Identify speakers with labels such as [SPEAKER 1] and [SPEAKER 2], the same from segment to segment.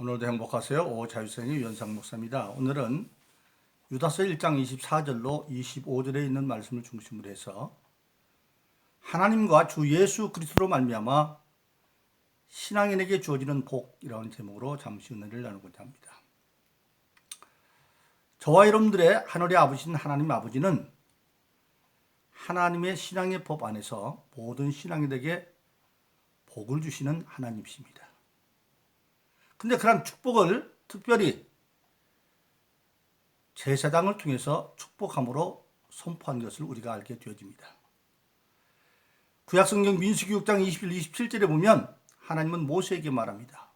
[SPEAKER 1] 오늘도 행복하세요. 오자유선의 유현상 목사입니다. 오늘은 유다서 1장 24절로 25절에 있는 말씀을 중심으로 해서 하나님과 주 예수 그리스도로 말미암아 신앙인에게 주어지는 복이라는 제목으로 잠시 은혜를 나누고자 합니다. 저와 여러분들의 하늘의 아버지신 하나님 아버지는 하나님의 신앙의 법 안에서 모든 신앙인에게 복을 주시는 하나님이십니다. 근데 그런 축복을 특별히 제사장을 통해서 축복함으로 선포한 것을 우리가 알게 되어집니다. 구약성경 민수기 6장 21, 27절에 보면 하나님은 모세에게 말합니다.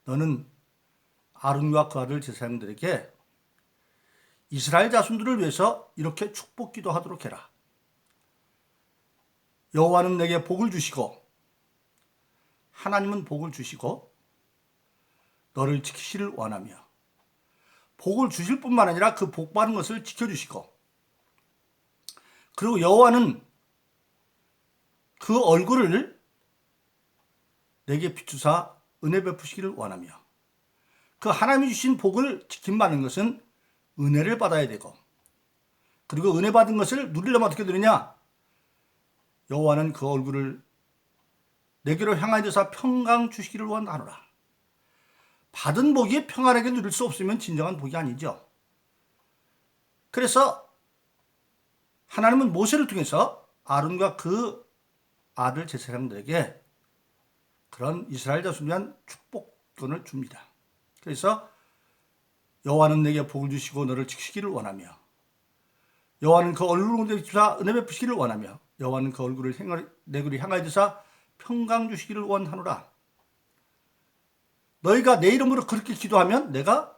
[SPEAKER 1] 너는 아론과 그 아들 제사장들에게 이스라엘 자손들을 위해서 이렇게 축복 기도하도록 해라. 여호와는 내게 복을 주시고 하나님은 복을 주시고 너를 지키시를 원하며 복을 주실 뿐만 아니라 그 복 받은 것을 지켜주시고 그리고 여호와는 그 얼굴을 내게 비추사 은혜 베푸시기를 원하며 그 하나님이 주신 복을 지킴받는 것은 은혜를 받아야 되고 그리고 은혜 받은 것을 누리려면 어떻게 되느냐? 여호와는 그 얼굴을 내게로 향하여서 평강 주시기를 원하노라. 받은 복이 평안하게 누릴 수 없으면 진정한 복이 아니죠. 그래서 하나님은 모세를 통해서 아론과 그 아들 제사장들에게 그런 이스라엘 자손을 위한 축복권을 줍니다. 그래서 여호와는 내게 복을 주시고 너를 지키시기를 원하며 여호와는 그 얼굴을 내게 주사 은혜 베푸시기를 원하며 여호와는 그 얼굴을 내게로 향하여 주사 평강 주시기를 원하노라. 너희가 내 이름으로 그렇게 기도하면 내가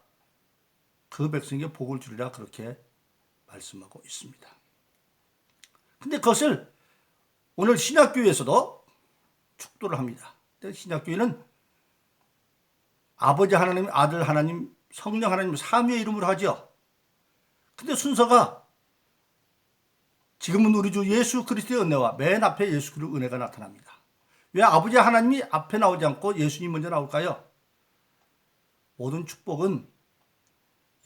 [SPEAKER 1] 그 백성에게 복을 주리라 그렇게 말씀하고 있습니다. 근데 그것을 오늘 신약교회에서도 축도를 합니다. 신약교회는 아버지 하나님, 아들 하나님, 성령 하나님 삼위의 이름으로 하죠. 근데 순서가 지금은 우리 주 예수 그리스도의 은혜와 맨 앞에 예수 그리스도의 은혜가 나타납니다. 왜 아버지 하나님이 앞에 나오지 않고 예수님 먼저 나올까요? 모든 축복은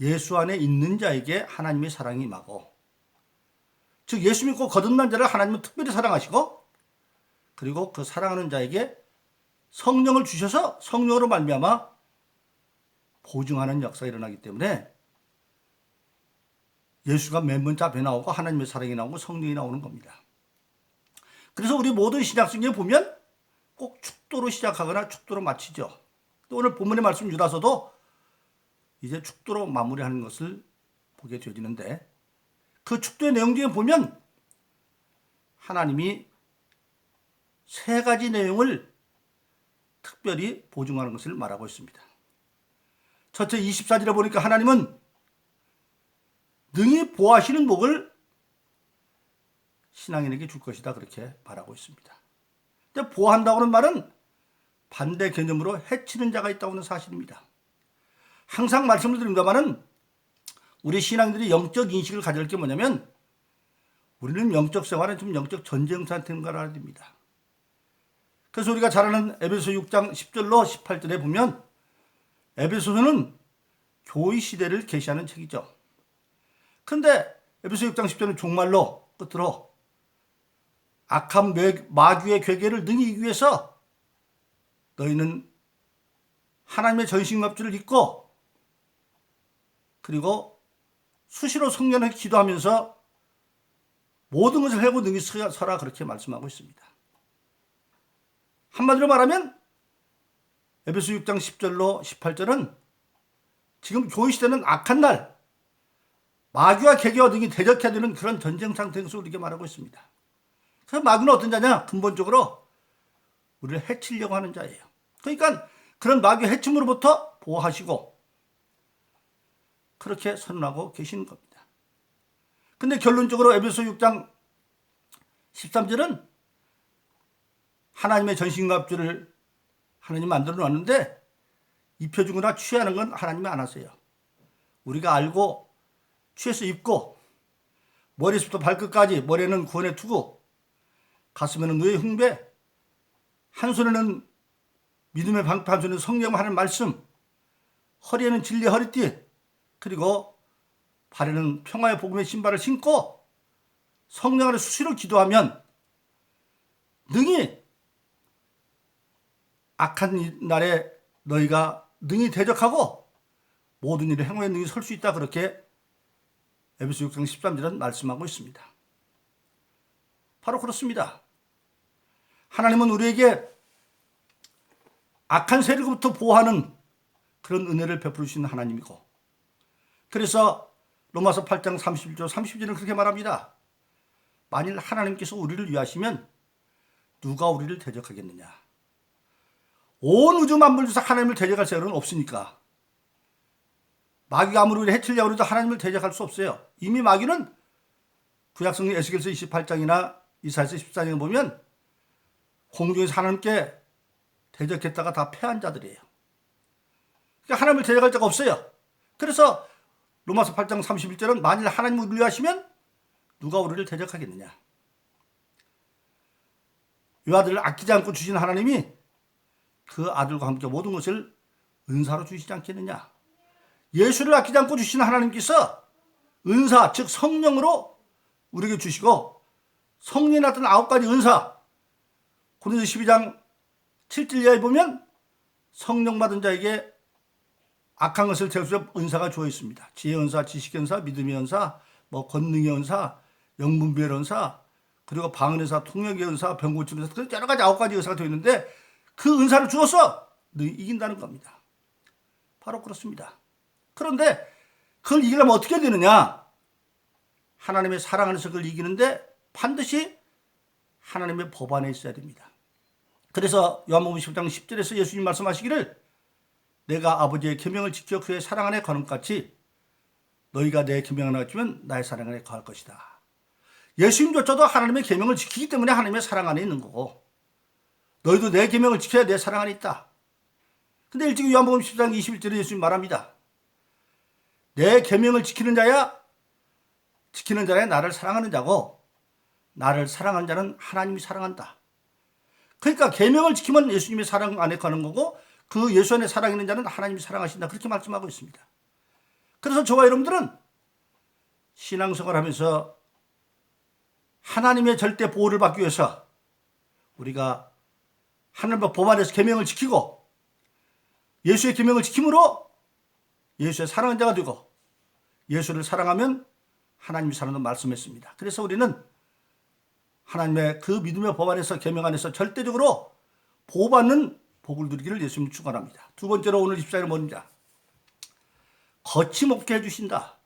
[SPEAKER 1] 예수 안에 있는 자에게 하나님의 사랑이 임하고 즉 예수 믿고 거듭난 자를 하나님은 특별히 사랑하시고 그리고 그 사랑하는 자에게 성령을 주셔서 성령으로 말미암아 보증하는 역사가 일어나기 때문에 예수가 맨 먼저 앞에 나오고 하나님의 사랑이 나오고 성령이 나오는 겁니다. 그래서 우리 모든 신약성경에 보면 꼭 축도로 시작하거나 축도로 마치죠. 또 오늘 본문의 말씀 유다서도 이제 축도로 마무리하는 것을 보게 되어지는데 그 축도의 내용 중에 보면 하나님이 세 가지 내용을 특별히 보증하는 것을 말하고 있습니다. 첫째 24절에 보니까 하나님은 능히 보호하시는 복을 신앙인에게 줄 것이다 그렇게 말하고 있습니다. 근데 보호한다고 하는 말은 반대 개념으로 해치는 자가 있다고 하는 사실입니다. 항상 말씀을 드립니다마는 우리 신앙인들이 영적 인식을 가져야 할 게 뭐냐면 우리는 영적 생활은 좀 영적 전쟁 상태인 걸 알아야 됩니다. 그래서 우리가 잘 아는 에베소 6장 10절로 18절에 보면 에베소서는 교회 시대를 계시하는 책이죠. 그런데 에베소 6장 10절은 종말로 끝으로 악한 마귀의 괴계를 능히 이기기 위해서 너희는 하나님의 전신갑주를 입고 그리고 수시로 성령을 기도하면서 모든 것을 해고 능히 서라 그렇게 말씀하고 있습니다. 한마디로 말하면 에베소 6장 10절로 18절은 지금 교회 시대는 악한 날 마귀와 개개와 등이 대적해야 되는 그런 전쟁 상태에서 우리에게 말하고 있습니다. 그래서 마귀는 어떤 자냐? 근본적으로 우리를 해치려고 하는 자예요. 그러니까 그런 마귀 해침으로부터 보호하시고 그렇게 선언하고 계시는 겁니다. 근데 결론적으로 에베소 6장 13절은 하나님의 전신갑주를 하나님 만들어 놨는데 입혀주거나 취하는 건 하나님이 안 하세요. 우리가 알고 취해서 입고 머리부터 발끝까지 머리에는 구원의 투구 가슴에는 의의 흉배 한 손에는 믿음의 방패, 한 손에는 성령 하는 말씀, 허리에는 진리의 허리띠, 그리고 발에는 평화의 복음의 신발을 신고 성령 안에 수시로 기도하면 능히 악한 날에 너희가 능히 대적하고 모든 일에 행하에 능히 설 수 있다. 그렇게 에베소 6장 13절은 말씀하고 있습니다. 바로 그렇습니다. 하나님은 우리에게 악한 세력부터 보호하는 그런 은혜를 베풀어 주시는 하나님이고, 그래서 로마서 8장 31절 30절은 그렇게 말합니다. 만일 하나님께서 우리를 위하시면 누가 우리를 대적하겠느냐. 온 우주 만물 중에서 하나님을 대적할 세력은 없으니까. 마귀가 아무리 우리를 해치려고 해도 하나님을 대적할 수 없어요. 이미 마귀는 구약성경 에스겔서 28장이나 이사야서 14장에 보면 공중에서 하나님께 대적했다가 다 패한 자들이에요. 그러니까 하나님을 대적할 자가 없어요. 그래서 로마서 8장 31절은 만일 하나님을 위하시면 누가 우리를 대적하겠느냐. 이 아들을 아끼지 않고 주신 하나님이 그 아들과 함께 모든 것을 은사로 주시지 않겠느냐. 예수를 아끼지 않고 주신 하나님께서 은사, 즉 성령으로 우리에게 주시고, 성령에 나타난 9가지 은사, 고린도서 12장 7절 이하에 보면 성령 받은 자에게 악한 것을 제수할 은사가 주어 있습니다. 지혜의 은사, 지식의 은사, 믿음의 은사, 권능의 은사, 영분별의 은사, 그리고 방언의 은사, 통역의 은사, 병 고치는 은사, 여러 가지 9가지 은사가 되어 있는데 그 은사를 주어서 너희 이긴다는 겁니다. 바로 그렇습니다. 그런데 그걸 이기려면 어떻게 되느냐? 하나님의 사랑 안에서 그걸 이기는데 반드시 하나님의 법 안에 있어야 됩니다. 그래서 요한복음 10장 10절에서 예수님 말씀하시기를 내가 아버지의 계명을 지켜 그의 사랑 안에 거는 같이 너희가 내 계명을 지키면 나의 사랑 안에 거할 것이다. 예수님조차도 하나님의 계명을 지키기 때문에 하나님의 사랑 안에 있는 거고, 너희도 내 계명을 지켜야 내 사랑 안에 있다. 근데 일찍 요한복음 10장 21절에 예수님 말합니다. 내 계명을 지키는 자야 나를 사랑하는 자고, 나를 사랑하는 자는 하나님이 사랑한다. 그러니까 계명을 지키면 예수님의 사랑 안에 가는 거고, 그 예수 안에 사랑 있는 자는 하나님이 사랑하신다. 그렇게 말씀하고 있습니다. 그래서 저와 여러분들은 신앙생활 하면서 하나님의 절대 보호를 받기 위해서 우리가 하나님의 법 안에서 계명을 지키고 예수의 계명을 지킴으로 예수의 사랑하는 자가 되고, 예수를 사랑하면 하나님이 사랑한다고 말씀했습니다. 그래서 우리는 하나님의 그 믿음의 법 안에서 계명 안에서 절대적으로 보호받는 복을 누리기를 예수님 축원합니다. 두 번째로 오늘 14일은 뭐냐? 거침없게 해주신다.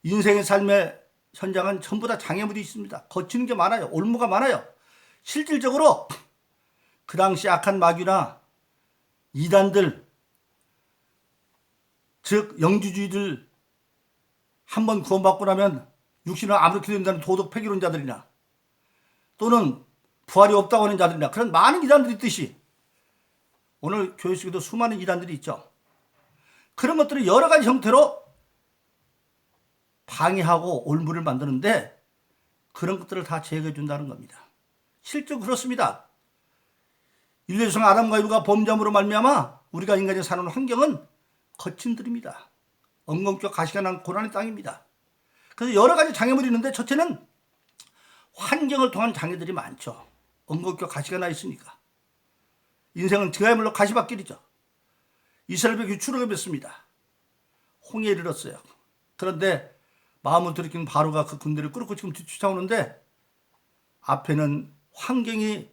[SPEAKER 1] 인생의 삶의 현장은 전부 다 장애물이 있습니다. 거치는 게 많아요. 올무가 많아요. 실질적으로 그 당시 악한 마귀나 이단들, 즉 영주주의들 한번 구원받고 나면 육신을 아무렇게 된다는 도덕 폐기론자들이나 또는 부활이 없다고 하는 자들이나 그런 많은 이단들이 있듯이 오늘 교회 속에도 수많은 이단들이 있죠. 그런 것들을 여러 가지 형태로 방해하고 올무를 만드는데 그런 것들을 다 제거해 준다는 겁니다. 실제로 그렇습니다. 인류의 조상 아담과 이브가 범죄함으로 말미암아 우리가 인간이 사는 환경은 거친 들입니다. 엉겅퀴와 가시가 난 고난의 땅입니다. 그래서 여러 가지 장애물이 있는데 첫째는 환경을 통한 장애들이 많죠. 엉겅퀴와 가시가 나 있으니까. 인생은 그야말로 가시밭길이죠. 이스라엘 백성이 추록에 뱉습니다. 홍해에 이르렀어요. 그런데 마음을 들이키는 바로가 그 군대를 끌고 지금 뒤쫓아오는데 앞에는 환경이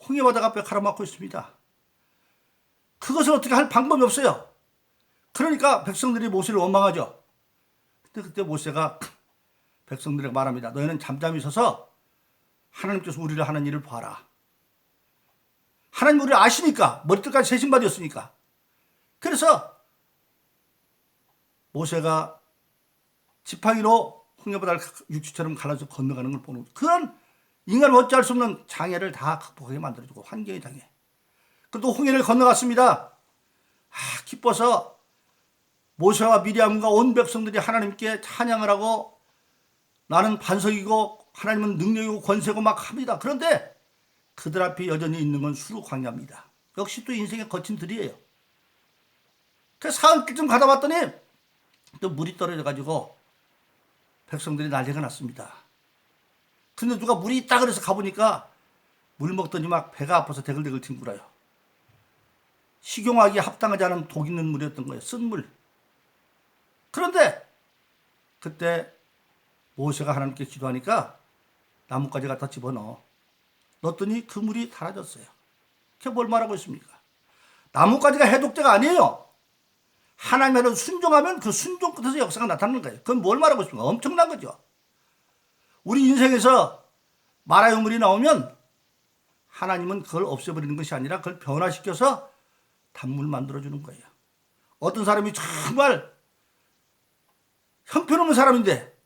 [SPEAKER 1] 홍해바다가 앞에 가로막고 있습니다. 그것을 어떻게 할 방법이 없어요. 그러니까 백성들이 모세를 원망하죠. 근데 그때 모세가 백성들에게 말합니다. 너희는 잠잠히 서서 하나님께서 우리를 하는 일을 봐라. 하나님 우리를 아시니까, 머리끝까지 세신받이었으니까. 그래서 모세가 지팡이로 홍해바다를 육지처럼 갈라서 건너가는 걸 보는 그런 인간은 어찌할 수 없는 장애를 다 극복하게 만들어주고, 환경의 장애. 그래도 홍해를 건너갔습니다. 기뻐서 모세와 미리암과 온 백성들이 하나님께 찬양을 하고 나는 반석이고 하나님은 능력이고 권세고 막 합니다. 그런데 그들 앞에 여전히 있는 건 수루 광야입니다. 역시 또 인생의 거친 들이에요. 그 사흘쯤 가다 봤더니 또 물이 떨어져가지고 백성들이 난리가 났습니다. 근데 누가 물이 있다 그래서 가보니까 물 먹더니 막 배가 아파서 대글대글 뒹굴어요. 식용하기에 합당하지 않은 독 있는 물이었던 거예요. 쓴 물. 그런데 그때 모세가 하나님께 기도하니까 나뭇가지 갖다 집어넣어. 넣었더니 그 물이 달아졌어요. 그게 뭘 말하고 있습니까? 나뭇가지가 해독제가 아니에요. 하나님의 순종하면 그 순종 끝에서 역사가 나타나는 거예요. 그건 뭘 말하고 있습니까? 엄청난 거죠. 우리 인생에서 마라유물이 나오면 하나님은 그걸 없애버리는 것이 아니라 그걸 변화시켜서 단물 만들어주는 거예요. 어떤 사람이 정말 형편없는 사람인데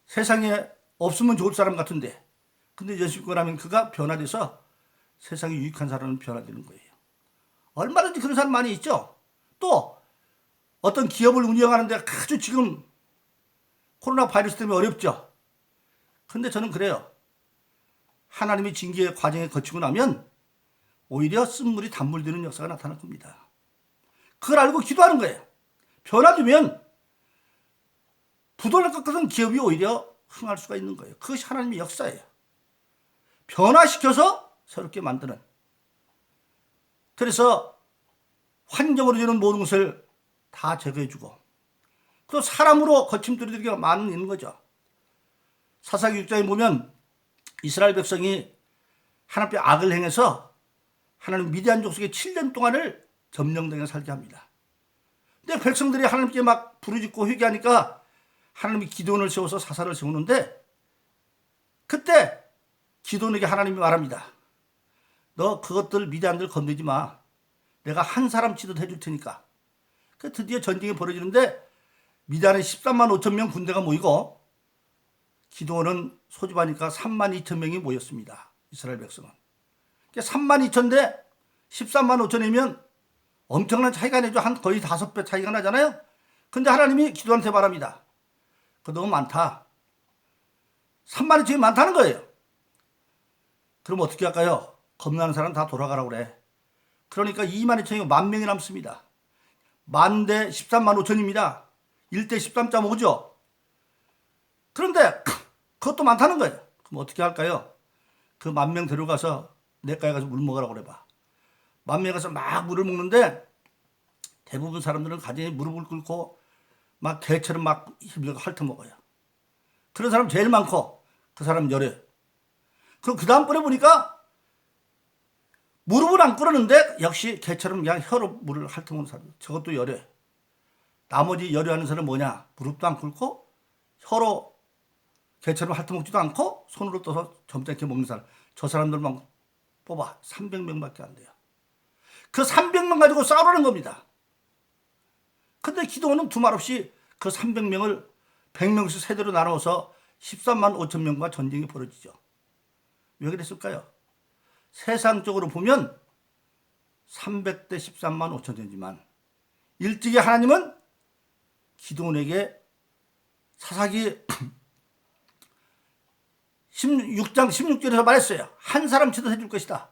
[SPEAKER 1] 세상에 없으면 좋을 사람 같은데 근데 예수 믿고 나면 그가 변화돼서 세상에 유익한 사람은 변화되는 거예요. 얼마든지 그런 사람 많이 있죠. 또 어떤 기업을 운영하는데 아주 지금 코로나 바이러스 때문에 어렵죠. 근데 저는 그래요. 하나님이 징계의 과정에 거치고 나면 오히려 쓴물이 단물되는 역사가 나타날 겁니다. 그걸 알고 기도하는 거예요. 변화되면 부도를 꺾었던 기업이 오히려 흥할 수가 있는 거예요. 그것이 하나님의 역사예요. 변화시켜서 새롭게 만드는. 그래서 환경으로 되는 모든 것을 다 제거해주고 또 사람으로 거침돌이들이 많은 있는 거죠. 사사기 6장에 보면 이스라엘 백성이 하나님께 악을 행해서 하나님 미디안 족속의 7년 동안을 점령당해 살게 합니다. 근데 백성들이 하나님께 막 부르짖고 회개하니까 하나님이 기드온을 세워서 사사를 세우는데 그때 기드온에게 하나님이 말합니다. 너 그것들 미디안들 건드리지 마. 내가 한 사람 치듯 해줄 테니까. 그 드디어 전쟁이 벌어지는데 미디안에 13만 5천 명 군대가 모이고 기드온은 소집하니까 3만 2천 명이 모였습니다. 이스라엘 백성은. 3만 2천 대 13만 5천이면 엄청난 차이가 나죠. 한 거의 5배 차이가 나잖아요. 근데 하나님이 기드온한테 말합니다. 그거 너무 많다. 3만 2천이 많다는 거예요. 그럼 어떻게 할까요? 겁나는 사람 다 돌아가라고 그래. 그러니까 2만 2천이 10,000명이 남습니다. 10,000대 13만 5천입니다. 1대 13.5죠. 그런데 그것도 많다는 거예요. 그럼 어떻게 할까요? 그 10,000명 데려가서 냇가에 가서 물 먹으라고 그래봐. 10,000명에 가서 막 물을 먹는데 대부분 사람들은 가정에 무릎을 꿇고 막 개처럼 막 힘들고 핥아먹어요. 그런 사람 제일 많고 그 사람 열애. 그럼 그 다음번에 보니까 무릎을 안 꿇었는데 역시 개처럼 그냥 혀로 물을 핥아먹는 사람. 저것도 열애. 나머지 열애하는 사람은 뭐냐? 무릎도 안 꿇고 혀로 개처럼 핥아먹지도 않고 손으로 떠서 점잖게 먹는 사람. 저 사람들만 뽑아 300명밖에 안 돼요. 그 300명 가지고 싸우라는 겁니다. 근데 기도원은 두말 없이 그 300명을 100명씩 세대로 나눠서 13만 5천 명과 전쟁이 벌어지죠. 왜 그랬을까요? 세상적으로 보면 300대 13만 5천 전이지만 일찍이 하나님은 기드온에게 사사기 16장 16절에서 말했어요. 한 사람 치듯 해줄 것이다.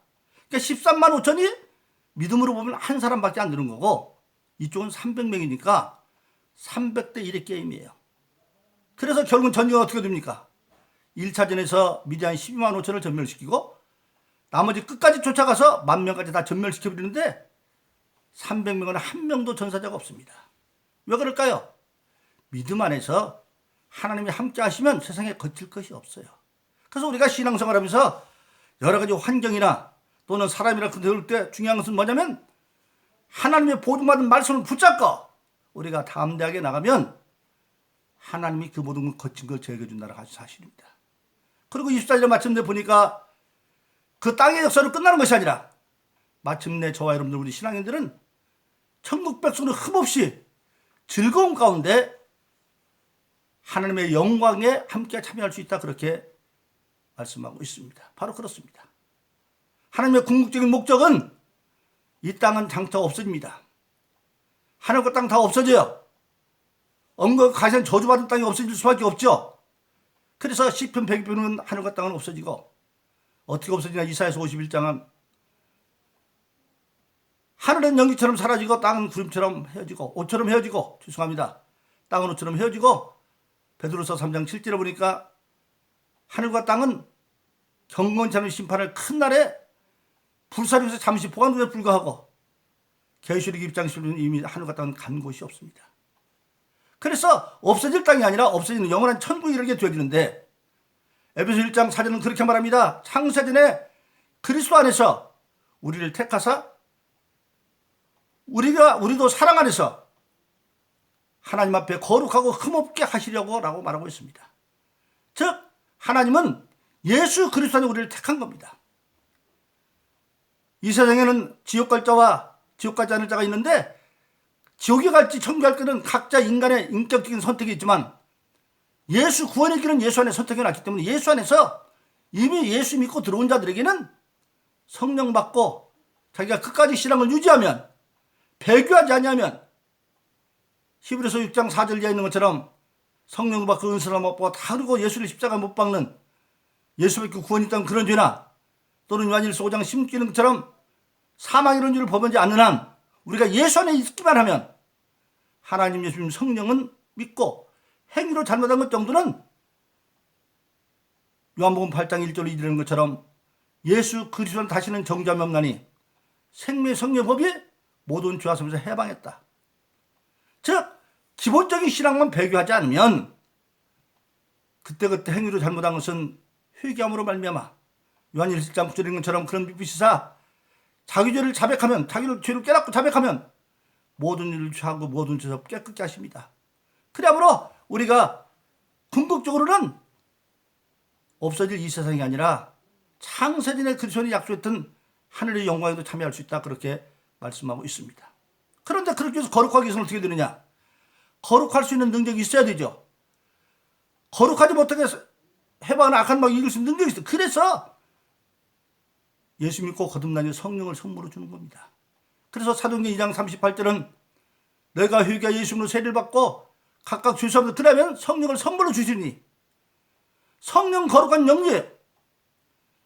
[SPEAKER 1] 그러니까 13만 5천이 믿음으로 보면 한 사람밖에 안 되는 거고 이쪽은 300명이니까 300대 1의 게임이에요. 그래서 결국은 전쟁은 어떻게 됩니까? 1차전에서 미디안 12만 5천을 전멸시키고 나머지 끝까지 쫓아가서 10,000명까지 다 전멸시켜버리는데 300명은 한 명도 전사자가 없습니다. 왜 그럴까요? 믿음 안에서 하나님이 함께 하시면 세상에 거칠 것이 없어요. 그래서 우리가 신앙생활하면서 여러 가지 환경이나 또는 사람이나 그럴 때 중요한 것은 뭐냐면 하나님의 보증받은 말씀을 붙잡고 우리가 담대하게 나가면 하나님이 그 모든 거친 걸 제거해준다는 사실입니다. 그리고 24절에 마침내 보니까 그 땅의 역사로 끝나는 것이 아니라 마침내 저와 여러분들 우리 신앙인들은 천국 백성은 흠없이 즐거움 가운데 하나님의 영광에 함께 참여할 수 있다 그렇게 말씀하고 있습니다. 바로 그렇습니다. 하나님의 궁극적인 목적은 이 땅은 장차 없어집니다. 하늘과 땅 다 없어져요. 언거 가시한 저주받은 땅이 없어질 수밖에 없죠. 그래서 시편 100편은 하늘과 땅은 없어지고 어떻게 없어지냐 이사야서 51장은 하늘은 연기처럼 사라지고 땅은 구름처럼 헤어지고 옷처럼 헤어지고, 죄송합니다, 땅은 옷처럼 헤어지고, 베드로서 3장 7절에 보니까 하늘과 땅은 경건치 않은 심판을 큰 날에 불사르면서 잠시 보관됨에 불과하고, 계시록 2장 10절은 이미 하늘과 땅은 간 곳이 없습니다. 그래서 없어질 땅이 아니라 없어지는 영원한 천국에 이르게 되어지는데, 에베소 1장 4절은 그렇게 말합니다. 창세전에 그리스도 안에서 우리를 택하사 우리도 사랑 안에서 하나님 앞에 거룩하고 흠없게 하시려고 라고 말하고 있습니다. 즉 하나님은 예수 그리스도 안에 우리를 택한 겁니다. 이 세상에는 지옥 갈 자와 지옥 가지 않을 자가 있는데, 지옥에 갈지 천국에 갈지는 각자 인간의 인격적인 선택이 있지만 예수 구원의 길은 예수 안에 선택해 놨기 때문에, 예수 안에서 이미 예수 믿고 들어온 자들에게는 성령 받고 자기가 끝까지 신앙을 유지하면, 배교하지 아니하면, 히브리서 6장 4절에 있는 것처럼 성령 받고 은사를 못 받고 다 그리고 예수를 십자가에 못 박는, 예수 믿고 구원이 있다는 그런 죄나, 또는 요한일서 5장 16절인 것처럼 사망 이런 줄을 범하지 않는 한 우리가 예수 안에 있기만 하면 하나님, 예수님, 성령은 믿고 행위로 잘못한 것 정도는 요한복음 8장 1절로 이르는 것처럼 예수 그리스도는 다시는 정죄함이 없나니 생명의 성령의 법이 모든 죄와 섬에서 해방했다. 즉 기본적인 신앙만 배교하지 않으면 그때그때 행위로 잘못한 것은 회개함으로 말미암아 요한일서 1장 9절인 것처럼 그런 빛이사 자기 죄를 자백하면, 자기를 죄를 깨닫고 자백하면 모든 일을 취하고 모든 죄에서 깨끗게 하십니다. 그러므로 우리가 궁극적으로는 없어질 이 세상이 아니라 창세전에 그리스도인이 약속했던 하늘의 영광에도 참여할 수 있다, 그렇게 말씀하고 있습니다. 그런데 그렇게 해서 거룩하기 위해서는 어떻게 되느냐? 거룩할 수 있는 능력이 있어야 되죠. 거룩하지 못하게 해방하는 악한 마귀를 이길 수 있는 능력이 있어요. 그래서 예수 믿고 거듭나니 성령을 선물로 주는 겁니다. 그래서 사도행전 2장 38절은 내가 회개하 예수님으로 세례를 받고 각각 죄수함을 들으면 성령을 선물로 주시니, 성령 거룩한 영이에요.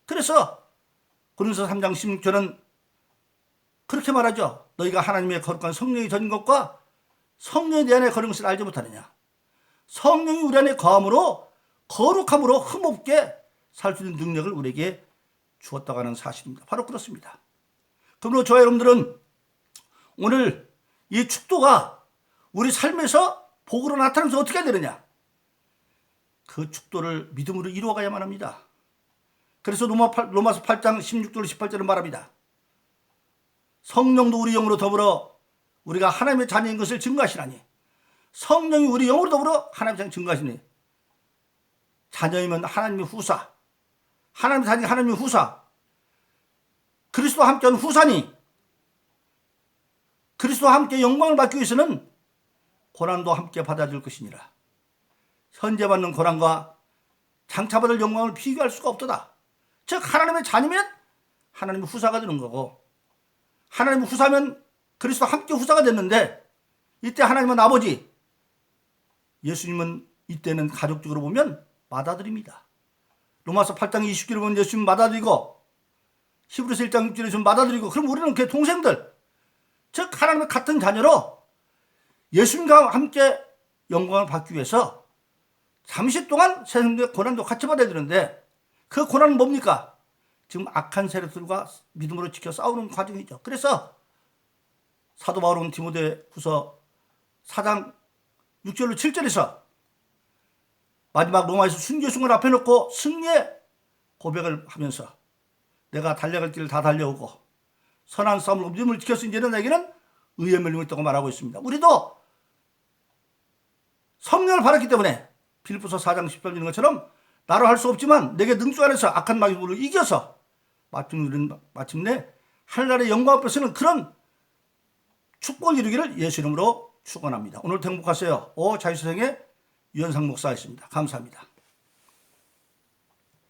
[SPEAKER 1] 그래서 고린도서 3장 16절은 그렇게 말하죠. 너희가 하나님의 거룩한 성령이 전 것과 성령이 내 안에 거룩한 것을 알지 못하느냐. 성령이 우리 안에 거함으로 거룩함으로 흠없게 살 수 있는 능력을 우리에게 주었다고 하는 사실입니다. 바로 그렇습니다. 그러므로 저와 여러분들은 오늘 이 축도가 우리 삶에서 복으로 나타나면서 어떻게 해야 되느냐? 그 축도를 믿음으로 이루어가야만 합니다. 그래서 로마서 8장 16절 18절은 말합니다. 성령도 우리 영으로 더불어 우리가 하나님의 자녀인 것을 증거하시나니, 성령이 우리 영으로 더불어 하나님의 자녀 증거하시니, 자녀이면 하나님의 후사, 하나님의 자녀 하나님의 후사, 그리스도와 함께하는 후사니, 그리스도와 함께 영광을 받기 위해서는 고난도 함께 받아줄 것이니라. 현재 받는 고난과 장차 받을 영광을 비교할 수가 없도다. 즉 하나님의 자녀면 하나님의 후사가 되는 거고, 하나님의 후사면 그리스도와 함께 후사가 됐는데, 이때 하나님은 아버지, 예수님은 이때는 가족적으로 보면 맏아들입니다. 로마서 8장 20절에 보면 예수님 맏아들이고, 히브리서 1장 6절에 예수님 맏아들이고, 그럼 우리는 그 동생들, 즉 하나님의 같은 자녀로 예수님과 함께 영광을 받기 위해서 잠시 동안 세상의 고난도 같이 받아야 되는데, 그 고난은 뭡니까? 지금 악한 세력들과 믿음으로 지켜 싸우는 과정이죠. 그래서 사도 바울은 디모데후서 4장 6절로 7절에서 마지막 로마에서 순교의 순간 앞에 놓고 승리의 고백을 하면서 내가 달려갈 길을 다 달려오고 선한 싸움을 믿음을 지켰으니 이제는 내게는 의의 멸림이 있다고 말하고 있습니다. 우리도 성령을 받았기 때문에 빌립보서 4장 10절 있는 것처럼 나로 할 수 없지만 내게 능수 안에서 악한 마귀를 이겨서 마침내 하늘나라의 영광 앞에 서는 그런 축복을 이루기를 예수 이름으로 축원합니다. 오늘도 행복하세요. 자유세상의 유현상 목사였습니다. 감사합니다.